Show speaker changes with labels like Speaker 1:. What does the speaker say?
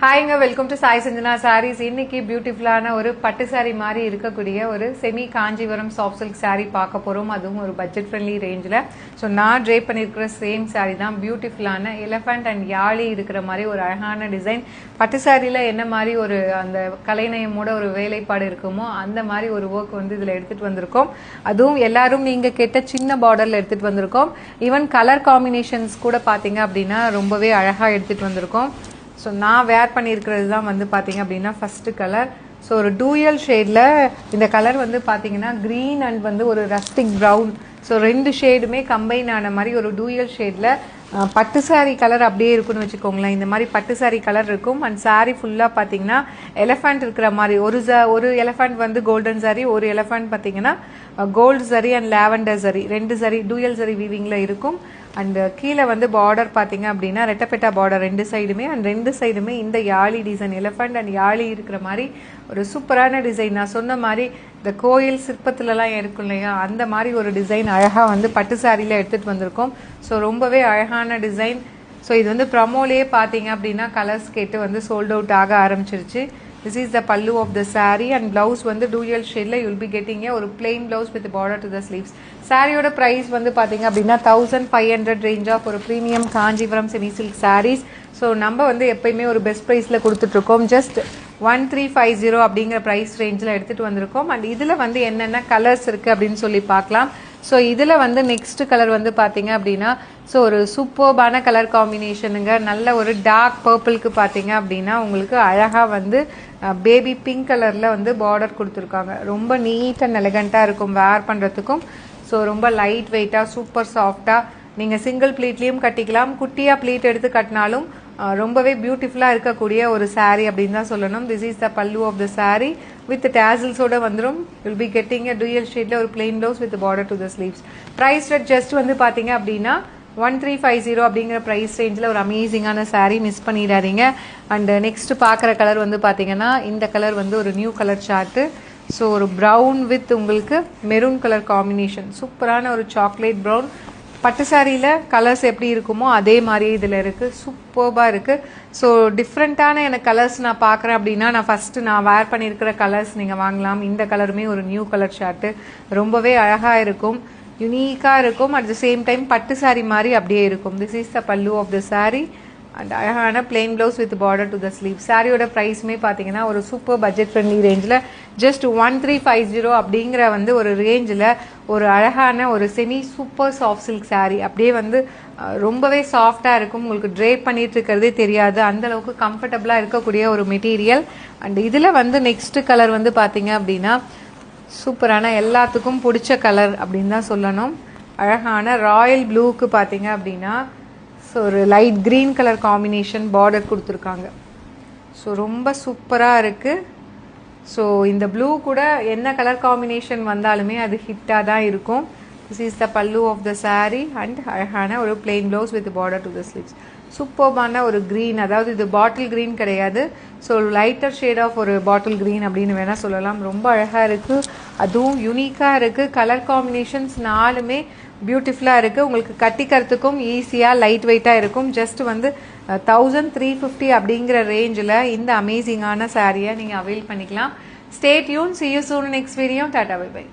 Speaker 1: ஹாய்ங்க, welcome to Sai Sanjana saris. இன்னைக்கு பியூட்டிஃபுல்லான ஒரு பட்டு சாரி மாதிரி இருக்கக்கூடிய ஒரு semi Kanchipuram soft silk sorry பார்க்க போகிறோம். அதுவும் ஒரு பட்ஜெட் ஃப்ரெண்ட்லி ரேஞ்சில். ஸோ நான் ட்ரேப் பண்ணியிருக்கிற சேம் சாரி தான். பியூட்டிஃபுல்லான எலிஃபண்ட் அண்ட் யாழி இருக்கிற மாதிரி ஒரு அழகான டிசைன். பட்டு சாரியில் என்ன மாதிரி ஒரு அந்த கலைநயமோட ஒரு வேலைப்பாடு இருக்குமோ அந்த மாதிரி ஒரு ஒர்க் வந்து இதில் எடுத்துகிட்டு வந்திருக்கோம். அதுவும் எல்லாரும் நீங்கள் கேட்ட சின்ன பார்டரில் எடுத்துகிட்டு வந்திருக்கோம். ஈவன் கலர் காம்பினேஷன்ஸ் கூட பார்த்தீங்க அப்படின்னா ரொம்பவே அழகாக எடுத்துகிட்டு வந்திருக்கோம். ஸோ நான் வேர் பண்ணியிருக்கிறது தான் வந்து பார்த்தீங்க அப்படின்னா ஃபஸ்ட்டு கலர். ஸோ ஒரு டூயல் ஷேடில் இந்த கலர் வந்து பார்த்தீங்கன்னா க்ரீன் அண்ட் வந்து ஒரு ரஸ்டிக் ப்ரௌன். ஸோ ரெண்டு ஷேடுமே கம்பைன் ஆன மாதிரி ஒரு டூயல் ஷேடில் பட்டு சாரி கலர் அப்படியே இருக்குன்னு வச்சுக்கோங்களேன். இந்த மாதிரி பட்டு சாரி கலர் இருக்கும். அண்ட் சாரி ஃபுல்லாக பார்த்தீங்கன்னா எலிஃபண்ட் இருக்கிற மாதிரி ஒரு எலிஃபண்ட் வந்து கோல்டன் சாரி, ஒரு எலிஃபண்ட் பார்த்தீங்கன்னா கோல்டு சரி அண்ட் லாவெண்டர் சரி, ரெண்டு சரி டூயல் சரி வீவிங்கில் இருக்கும். அண்ட் கீழே வந்து பார்டர் பார்த்தீங்க அப்படின்னா ரெட்டப்பெட்டா பார்டர் ரெண்டு சைடுமே. அண்ட் ரெண்டு சைடுமே இந்த யாழி டிசைன், எலிஃபண்ட் அண்ட் யாழி இருக்கிற மாதிரி ஒரு சூப்பரான டிசைன். நான் சொன்ன மாதிரி இந்த கோயில் சிற்பத்துலலாம் இருக்கும் இல்லையா, அந்த மாதிரி ஒரு டிசைன் அழகாக வந்து பட்டு சாரியில் எடுத்துகிட்டு வந்திருக்கோம். ஸோ ரொம்பவே அழகான டிசைன். ஸோ இது வந்து ப்ரமோலேயே பார்த்தீங்க அப்படின்னா கலர்ஸ் கேட்டு வந்து சோல்ட் அவுட் ஆக ஆரம்பிச்சிருச்சு. This is the pallu of the saree and blouse வந்து dual shade you will be getting a ஒரு plain blouse with border to the sleeves. சாரியோட price வந்து பார்த்தீங்க அப்படின்னா 1500 range of ஒரு premium Kanchipuram semi silk sarees. So நம்ம வந்து எப்பயுமே ஒரு பெஸ்ட் ப்ரைஸில் கொடுத்துட்ருக்கோம். ஜஸ்ட் 1350 அப்படிங்கிற ப்ரைஸ் ரேஞ்சில் எடுத்துகிட்டு வந்திருக்கோம். அண்ட் இதில் வந்து என்னென்ன கலர்ஸ் இருக்குது அப்படின்னு சொல்லி பார்க்கலாம். ஸோ இதில் வந்து நெக்ஸ்ட் கலர் வந்து பார்த்தீங்க அப்படின்னா ஸோ ஒரு சூப்பர்பான கலர் காம்பினேஷனுங்க. நல்ல ஒரு டார்க் பர்பிளுக்கு பார்த்தீங்க அப்படின்னா உங்களுக்கு அழகாக வந்து பேபி பிங்க் கலரில் வந்து பார்டர் கொடுத்துருக்காங்க. ரொம்ப நீட் அண்ட் எலகண்ட்டாக இருக்கும் வேர் பண்ணுறதுக்கும். ஸோ ரொம்ப லைட் வெயிட்டாக சூப்பர் சாஃப்டாக நீங்கள் சிங்கிள் ப்ளீட்லேயும் கட்டிக்கலாம். குட்டியாக ப்ளீட் எடுத்து கட்டினாலும் ரொம்பவே பியூட்டிஃபுல்லாக இருக்கக்கூடிய ஒரு சாரீ அப்படின்னு தான் சொல்லணும். This is the pallu of the saree with டேசல்ஸோட வந்துடும். Will be getting a dual ஷேடில் ஒரு plain blouse with border to the sleeves. Price rate just வந்து பார்த்தீங்க அப்படின்னா 1350 அப்படிங்கிற ப்ரைஸ் ரேஞ்சில் ஒரு அமேசிங்கான சாரீ, மிஸ் பண்ணிடாதீங்க. அண்ட் நெக்ஸ்ட் பார்க்குற கலர் வந்து பார்த்தீங்கன்னா இந்த கலர் வந்து ஒரு நியூ கலர் சார்ட்டு. ஸோ ஒரு ப்ரௌன் வித் உங்களுக்கு மெரூன் கலர் காம்பினேஷன், சூப்பரான ஒரு சாக்லேட் ப்ரௌன். பட்டு சாரியில் கலர்ஸ் எப்படி இருக்குமோ அதே மாதிரி இதில் இருக்குது. சூப்பர்பாக இருக்குது. ஸோ டிஃப்ரெண்ட்டான எனக்கு கலர்ஸ் நான் பார்க்குறேன் அப்படின்னா நான் வேர் பண்ணியிருக்கிற கலர்ஸ் நீங்கள் வாங்கலாம். இந்த கலருமே ஒரு நியூ கலர் ஷார்ட்டு, ரொம்பவே அழகாக இருக்கும், யுனீக்காக இருக்கும். அட் த சேம் டைம் பட்டு சாரி மாதிரி அப்படியே இருக்கும். This is the pallu of the sari and அழகான plain blouse with border to the sleeve. சாரியோட ப்ரைஸுமே பார்த்தீங்கன்னா ஒரு சூப்பர் பட்ஜெட் ஃப்ரெண்ட்லி ரேஞ்சில் ஜஸ்ட் 1350 அப்படிங்கிற வந்து ஒரு ரேஞ்சில் ஒரு அழகான ஒரு semi super soft silk sari. அப்படியே வந்து ரொம்பவே சாஃப்டாக இருக்கும். உங்களுக்கு ட்ரேப் பண்ணிட்டு இருக்கிறதே தெரியாது, அந்தளவுக்கு கம்ஃபர்டபுளாக இருக்கக்கூடிய ஒரு மெட்டீரியல். அண்ட் இதில் வந்து நெக்ஸ்ட் கலர் வந்து பார்த்தீங்க அப்படின்னா சூப்பரான எல்லாத்துக்கும் பிடிச்ச கலர் அப்படின்னு தான் சொல்லணும். அழகான ராயல் ப்ளூக்கு பார்த்தீங்க அப்படின்னா ஸோ ஒரு light green colour combination border கொடுத்துருக்காங்க. ஸோ ரொம்ப சூப்பராக இருக்குது. ஸோ இந்த ப்ளூ கூட என்ன கலர் காம்பினேஷன் வந்தாலுமே அது ஹிட்டாக தான் இருக்கும். This is the pallu of the sari and அழகான ஒரு plain blouse with border to the sleeves. சூப்பர்பான ஒரு க்ரீன், அதாவது இது பாட்டில் க்ரீன் கிடையாது. ஸோ லைட்டர் ஷேட் ஆஃப் ஒரு பாட்டில் க்ரீன் அப்படின்னு வேணால் சொல்லலாம். ரொம்ப அழகாக இருக்குது, அதுவும் யூனிக்காக இருக்குது. கலர் காம்பினேஷன்ஸ் நாலுமே பியூட்டிஃபுல்லாக இருக்குது. உங்களுக்கு கட்டிக்கிறதுக்கும் ஈஸியாக லைட் வெயிட்டாக இருக்கும். ஜஸ்ட் வந்து 1350 அப்படிங்கிற ரேஞ்சில் இந்த அமேசிங்கான சாரியை நீங்கள் அவைல் பண்ணிக்கலாம். Stay tuned. see you soon in next video. Tata bye by.